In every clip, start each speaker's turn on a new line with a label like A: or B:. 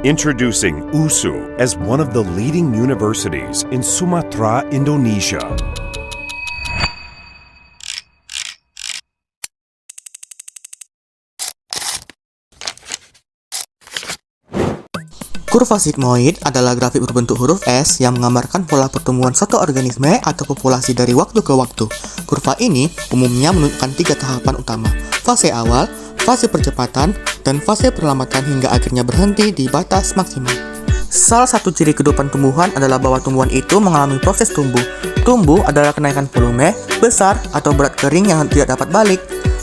A: Introducing USU as one of the leading universities in Sumatera, Indonesia.
B: Kurva sigmoid adalah grafik berbentuk huruf S yang menggambarkan pola pertumbuhan suatu organisme atau populasi dari waktu ke waktu. Kurva ini umumnya menunjukkan 3 tahapan utama: fase awal, fase percepatan, dan fase perlambatan hingga akhirnya berhenti di batas maksimal. Salah satu ciri kehidupan tumbuhan adalah bahwa tumbuhan itu mengalami proses tumbuh. Tumbuh adalah kenaikan volume, besar, atau berat kering yang tidak dapat balik.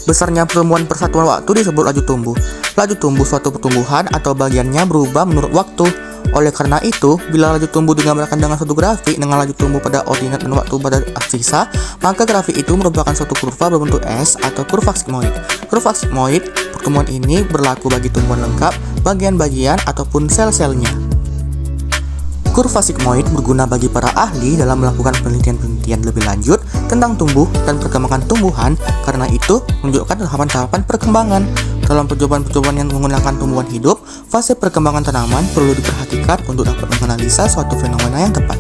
B: Besarnya pertumbuhan persatuan waktu disebut laju tumbuh. Laju tumbuh suatu pertumbuhan atau bagiannya berubah menurut waktu. Oleh karena itu, bila laju tumbuh digambarkan dengan suatu grafik dengan laju tumbuh pada ordinat dan waktu pada absisa, maka grafik itu merupakan suatu kurva berbentuk S atau kurva sigmoid. Kurva sigmoid, pertumbuhan ini berlaku bagi tumbuhan lengkap, bagian-bagian, ataupun sel-selnya. Kurva sigmoid berguna bagi para ahli dalam melakukan penelitian-penelitian lebih lanjut tentang tumbuh dan perkembangan tumbuhan, karena itu menunjukkan tahapan-tahapan perkembangan. Dalam percobaan-percobaan yang menggunakan tumbuhan hidup, fase perkembangan tanaman perlu diperhatikan untuk dapat menganalisa suatu fenomena yang tepat.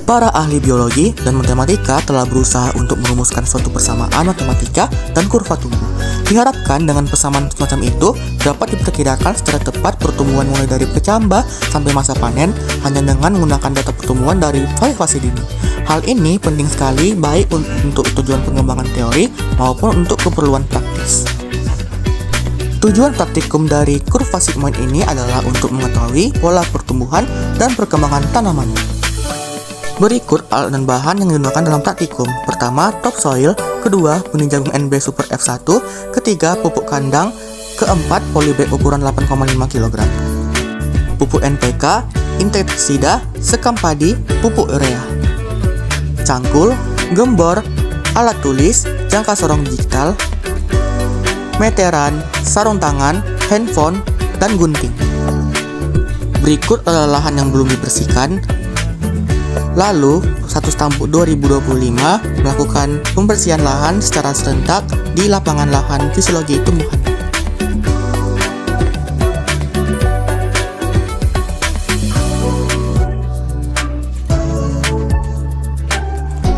B: Para ahli biologi dan matematika telah berusaha untuk merumuskan suatu persamaan matematika dan kurva tumbuh. Diharapkan dengan persamaan semacam itu dapat diperkirakan secara tepat pertumbuhan mulai dari kecambah sampai masa panen hanya dengan menggunakan data pertumbuhan dari fase-fase dini. Hal ini penting sekali baik untuk tujuan pengembangan teori maupun untuk keperluan praktis. Tujuan praktikum dari kurva sigmoid ini adalah untuk mengetahui pola pertumbuhan dan perkembangan tanaman. Berikut alat dan bahan yang digunakan dalam praktikum. Pertama, topsoil. Kedua, benih jagung NB Super F1. Ketiga, pupuk kandang. Keempat, polybag ukuran 8,5 kg. Pupuk NPK, insektisida, sekam padi, pupuk urea. Cangkul, gembor, alat tulis, jangka sorong digital, meteran, sarung tangan, handphone, dan gunting. Berikut adalah lahan yang belum dibersihkan. Lalu, 1 Tampuk 2025 melakukan pembersihan lahan secara serentak di lapangan lahan fisiologi tumbuhan.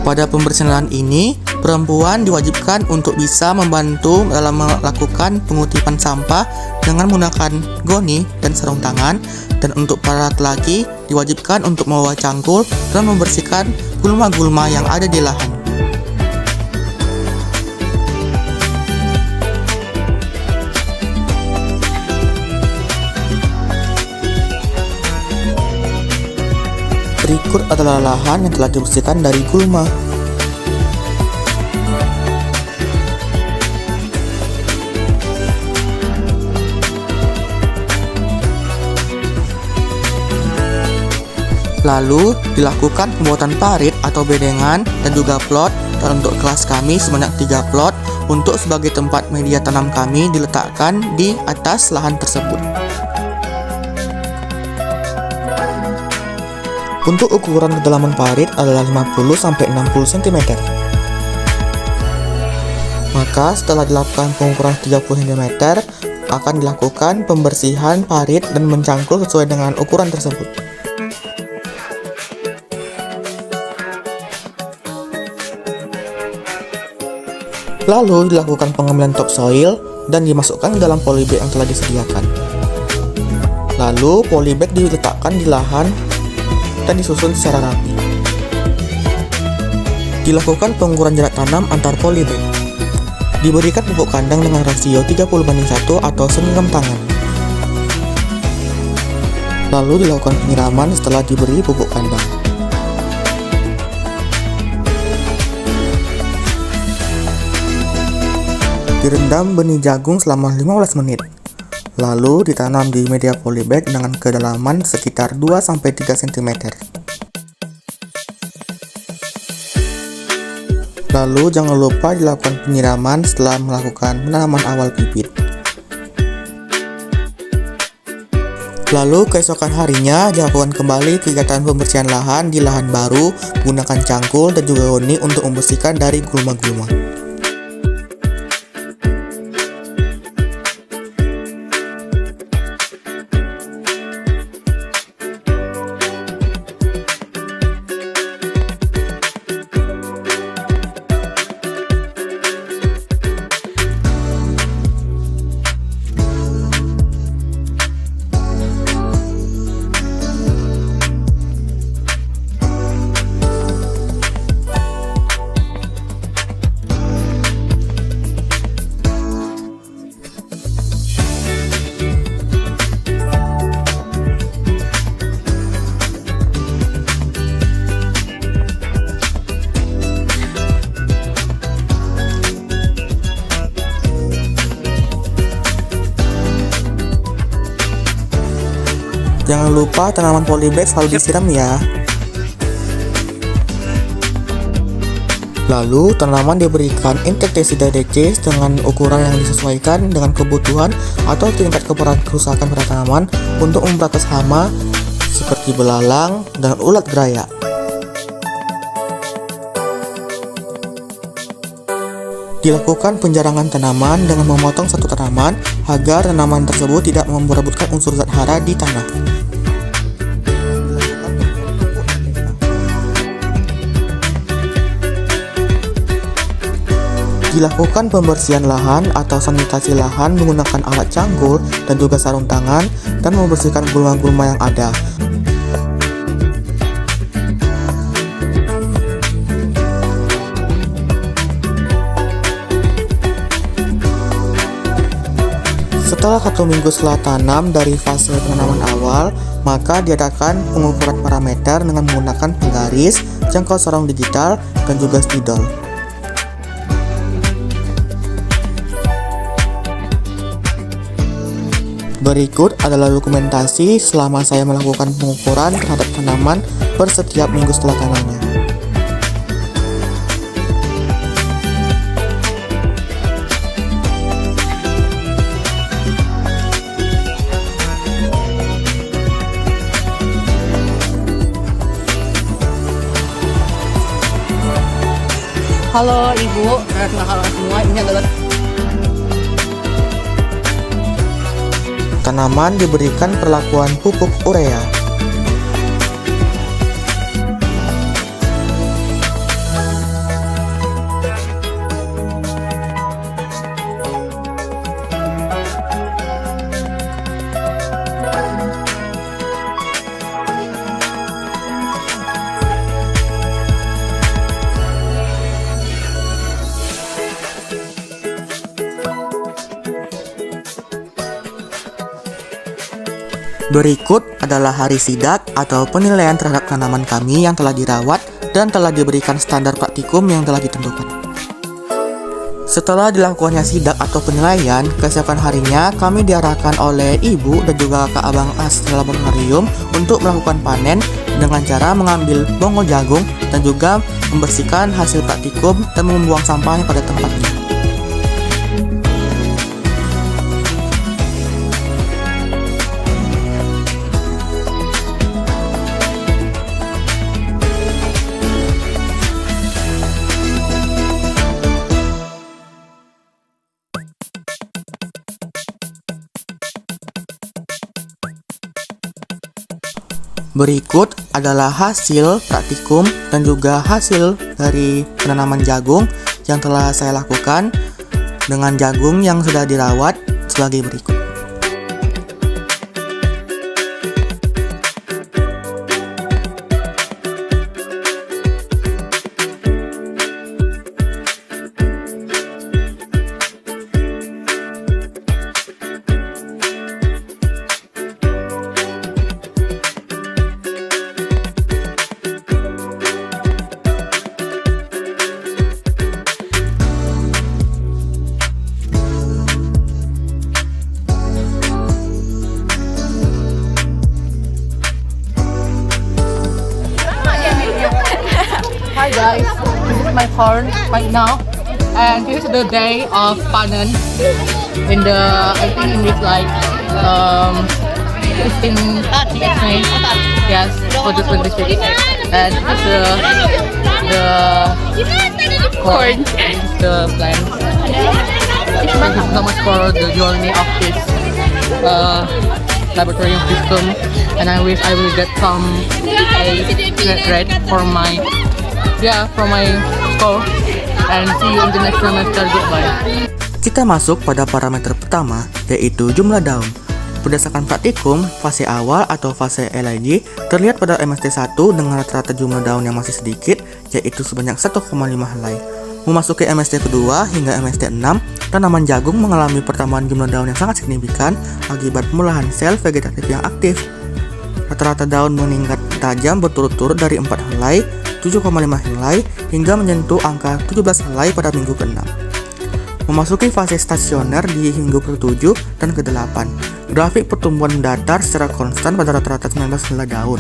B: Pada pembersihan lahan ini, perempuan diwajibkan untuk bisa membantu dalam melakukan pengutipan sampah dengan menggunakan goni dan sarung tangan, dan untuk para laki-laki diwajibkan untuk membawa cangkul dan membersihkan gulma-gulma yang ada di lahan. Berikut adalah lahan yang telah dibersihkan dari gulma. Lalu dilakukan pembuatan parit atau bedengan dan juga plot, dan untuk kelas kami sebanyak 3 plot untuk sebagai tempat media tanam kami diletakkan di atas lahan tersebut. Untuk ukuran kedalaman parit adalah 50-60 cm. Maka setelah dilakukan pengukuran 30 cm, akan dilakukan pembersihan parit dan mencangkul sesuai dengan ukuran tersebut. Lalu dilakukan pengambilan topsoil dan dimasukkan ke dalam polybag yang telah disediakan. Lalu polybag diletakkan di lahan dan disusun secara rapi. Dilakukan pengukuran jarak tanam antar polybag. Diberikan pupuk kandang dengan rasio 30:1 atau segenggam tangan. Lalu dilakukan penyiraman setelah diberi pupuk kandang. Direndam benih jagung selama 15 menit. Lalu ditanam di media polybag dengan kedalaman sekitar 2-3 cm. Lalu jangan lupa dilakukan penyiraman setelah melakukan penanaman awal bibit. Lalu keesokan harinya dilakukan kembali kegiatan pembersihan lahan di lahan baru menggunakan cangkul dan juga goni untuk membersihkan dari gulma-gulma. Jangan lupa tanaman polybag selalu disiram ya. Lalu tanaman diberikan insektisida DCS dengan ukuran yang disesuaikan dengan kebutuhan atau tingkat kerusakan pada tanaman untuk memberantas hama seperti belalang dan ulat gerayak. Dilakukan penjarangan tanaman dengan memotong satu tanaman agar tanaman tersebut tidak memperebutkan unsur zat hara di tanah. Dilakukan pembersihan lahan atau sanitasi lahan menggunakan alat cangkul dan juga sarung tangan dan membersihkan gulma-gulma yang ada. Setelah 1 minggu setelah tanam dari fase penanaman awal, maka diadakan pengukuran parameter dengan menggunakan penggaris, jangkau sarung digital, dan juga spidol. Berikut adalah dokumentasi selama saya melakukan pengukuran terhadap tanaman per setiap minggu setelah tanamnya.
C: Halo Ibu, halo semua, ini adalah
B: Tanaman diberikan perlakuan pupuk urea. Berikut adalah hari sidak atau penilaian terhadap tanaman kami yang telah dirawat dan telah diberikan standar praktikum yang telah ditentukan. Setelah dilakukannya sidak atau penilaian, keesokan harinya kami diarahkan oleh ibu dan juga kakak abang asli laboratorium untuk melakukan panen dengan cara mengambil bonggol jagung dan juga membersihkan hasil praktikum dan membuang sampahnya pada tempatnya. Berikut adalah hasil praktikum dan juga hasil dari penanaman jagung yang telah saya lakukan dengan jagung yang sudah dirawat sebagai berikut.
C: Hi guys, this is my corn right now, and this is the day of panen. In the I think in this like 15 May, yes, for the 26, and this is the corn, this is the plant. Thank you so much for the journey of this laboratorium system, and I wish I will get some a grade for my score, and see you in the next semester. Goodbye.
B: Kita masuk pada parameter pertama, yaitu jumlah daun. Berdasarkan praktikum, fase awal atau fase LIG terlihat pada MST1 dengan rata-rata jumlah daun yang masih sedikit, yaitu sebanyak 1,5 helai. Memasuki MST kedua hingga MST6, tanaman jagung mengalami pertambahan jumlah daun yang sangat signifikan akibat pemulahan sel vegetatif yang aktif. Rata-rata daun meningkat tajam berturut-turut dari 4 helai, 7,5 helai, hingga menyentuh angka 17 helai pada minggu ke-6. memasuki fase stasioner di minggu ke-7 dan ke-8. Grafik pertumbuhan mendatar secara konstan pada rata-rata 19 helai daun.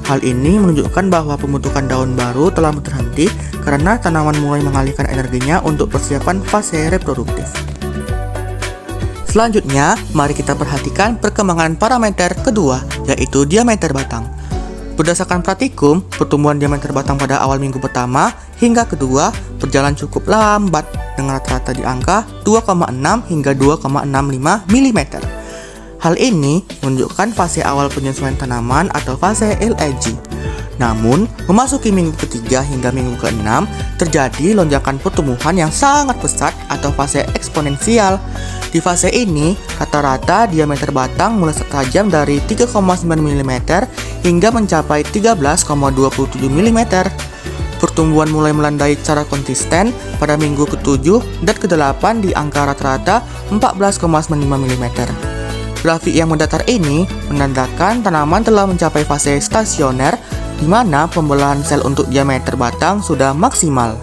B: Hal ini menunjukkan bahwa pembentukan daun baru telah berhenti karena tanaman mulai mengalihkan energinya untuk persiapan fase reproduktif. Selanjutnya, mari kita perhatikan perkembangan parameter kedua, yaitu diameter batang. Berdasarkan praktikum, pertumbuhan diameter batang pada awal minggu pertama hingga kedua berjalan cukup lambat dengan rata-rata di angka 2,6 hingga 2,65 mm. Hal ini menunjukkan fase awal penyesuaian tanaman atau fase LAG. Namun, memasuki minggu ketiga hingga minggu ke-6 terjadi lonjakan pertumbuhan yang sangat pesat atau fase eksponensial. Di fase ini, rata-rata diameter batang mulai tajam dari 3,9 mm hingga mencapai 13,27 mm. Pertumbuhan mulai melandai secara konsisten pada minggu ke-7 dan ke-8 di angka rata-rata 14,95 mm. Grafik yang mendatar ini menandakan tanaman telah mencapai fase stasioner di mana pembelahan sel untuk diameter batang sudah maksimal.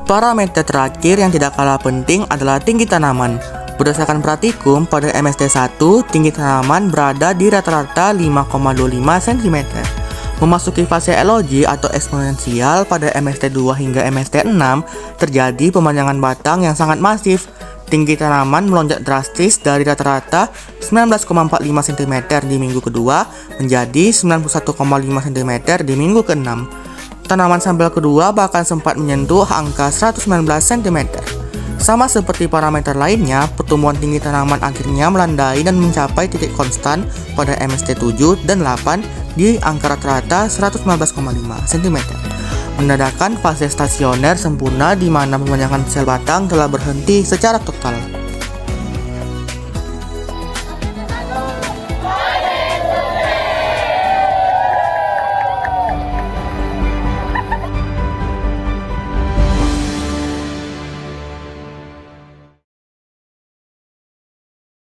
B: Parameter terakhir yang tidak kalah penting adalah tinggi tanaman. Berdasarkan praktikum, pada MST1, tinggi tanaman berada di rata-rata 5,25 cm. Memasuki fase LOG atau eksponensial pada MST2 hingga MST6, terjadi pemanjangan batang yang sangat masif. Tinggi tanaman melonjak drastis dari rata-rata 19,45 cm di minggu kedua menjadi 91,5 cm di minggu ke-6. Tanaman sambal kedua bahkan sempat menyentuh angka 119 cm. Sama seperti parameter lainnya, pertumbuhan tinggi tanaman akhirnya melandai dan mencapai titik konstan pada MST7 dan 8 di angka rata-rata 119,5 cm. Menandakan fase stasioner sempurna di mana pemanjangan sel batang telah berhenti secara total.